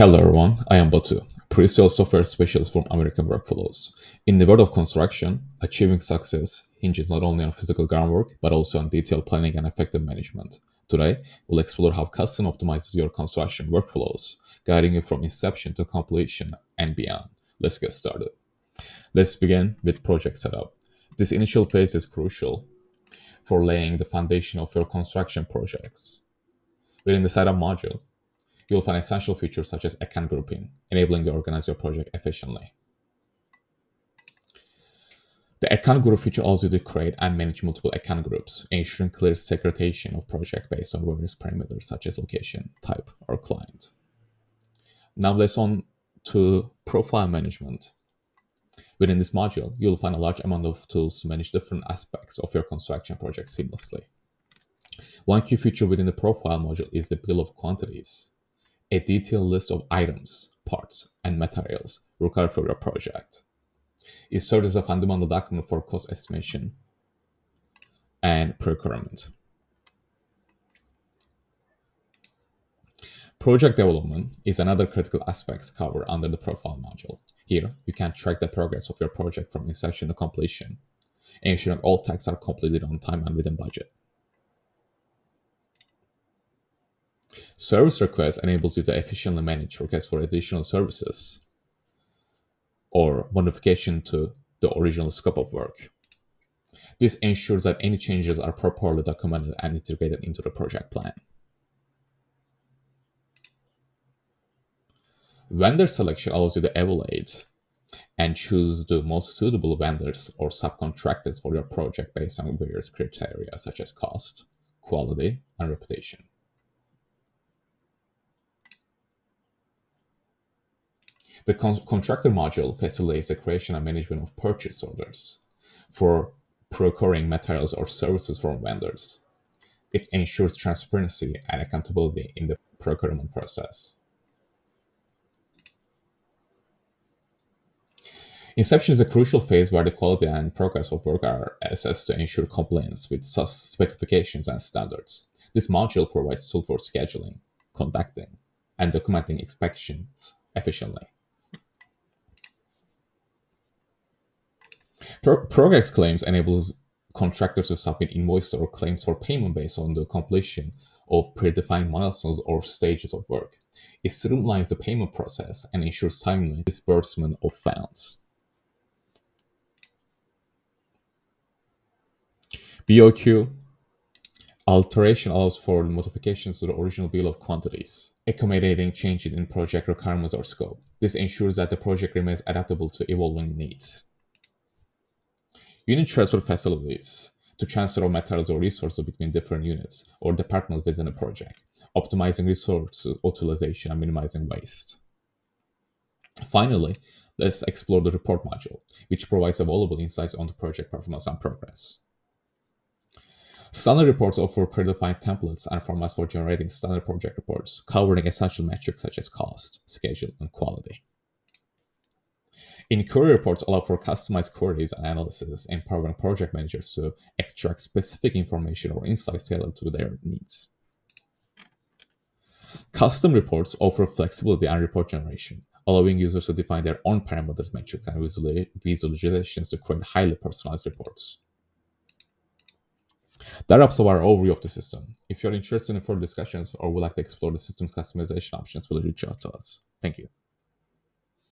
Hello everyone, I am Batu, pre-sales software specialist from American Workflows. In the world of construction, achieving success hinges not only on physical groundwork, but also on detailed planning and effective management. Today, we'll explore how Cuscen optimizes your construction workflows, guiding you from inception to completion and beyond. Let's get started. Let's begin with project setup. This initial phase is crucial for laying the foundation of your construction projects. Within the setup module, you'll find essential features such as account grouping, enabling you to organize your project efficiently. The account group feature allows you to create and manage multiple account groups, ensuring clear segregation of project based on various parameters such as location, type, or client. Now let's on to profile management. Within this module, you'll find a large amount of tools to manage different aspects of your construction project seamlessly. One key feature within the profile module is the bill of quantities, a detailed list of items, parts, and materials required for your project. It serves as a fundamental document for cost estimation and procurement. Project development is another critical aspect covered under the profile module. Here, you can track the progress of your project from inception to completion, ensuring all tasks are completed on time and within budget. Service requests enables you to efficiently manage requests for additional services or modification to the original scope of work. This ensures that any changes are properly documented and integrated into the project plan. Vendor selection allows you to evaluate and choose the most suitable vendors or subcontractors for your project based on various criteria such as cost, quality, and reputation. The contractor module facilitates the creation and management of purchase orders for procuring materials or services from vendors. It ensures transparency and accountability in the procurement process. Inception is a crucial phase where the quality and progress of work are assessed to ensure compliance with specifications and standards. This module provides tools for scheduling, conducting, and documenting inspections efficiently. Progress claims enables contractors to submit invoices or claims for payment based on the completion of predefined milestones or stages of work. It streamlines the payment process and ensures timely disbursement of funds. BOQ alteration allows for modifications to the original bill of quantities, accommodating changes in project requirements or scope. This ensures that the project remains adaptable to evolving needs. Unit transfer facilities to transfer of materials or resources between different units or departments within a project, optimizing resource utilization and minimizing waste. Finally, let's explore the report module, which provides valuable insights on the project performance and progress. Standard reports offer predefined templates and formats for generating standard project reports, covering essential metrics such as cost, schedule, and quality. Inquiry reports allow for customized queries and analysis, empowering project managers to extract specific information or insights tailored to their needs. Custom reports offer flexibility and report generation, allowing users to define their own parameters, metrics, and visualizations to create highly personalized reports. That wraps up our overview of the system. If you're interested in further discussions or would like to explore the system's customization options, please reach out to us. Thank you.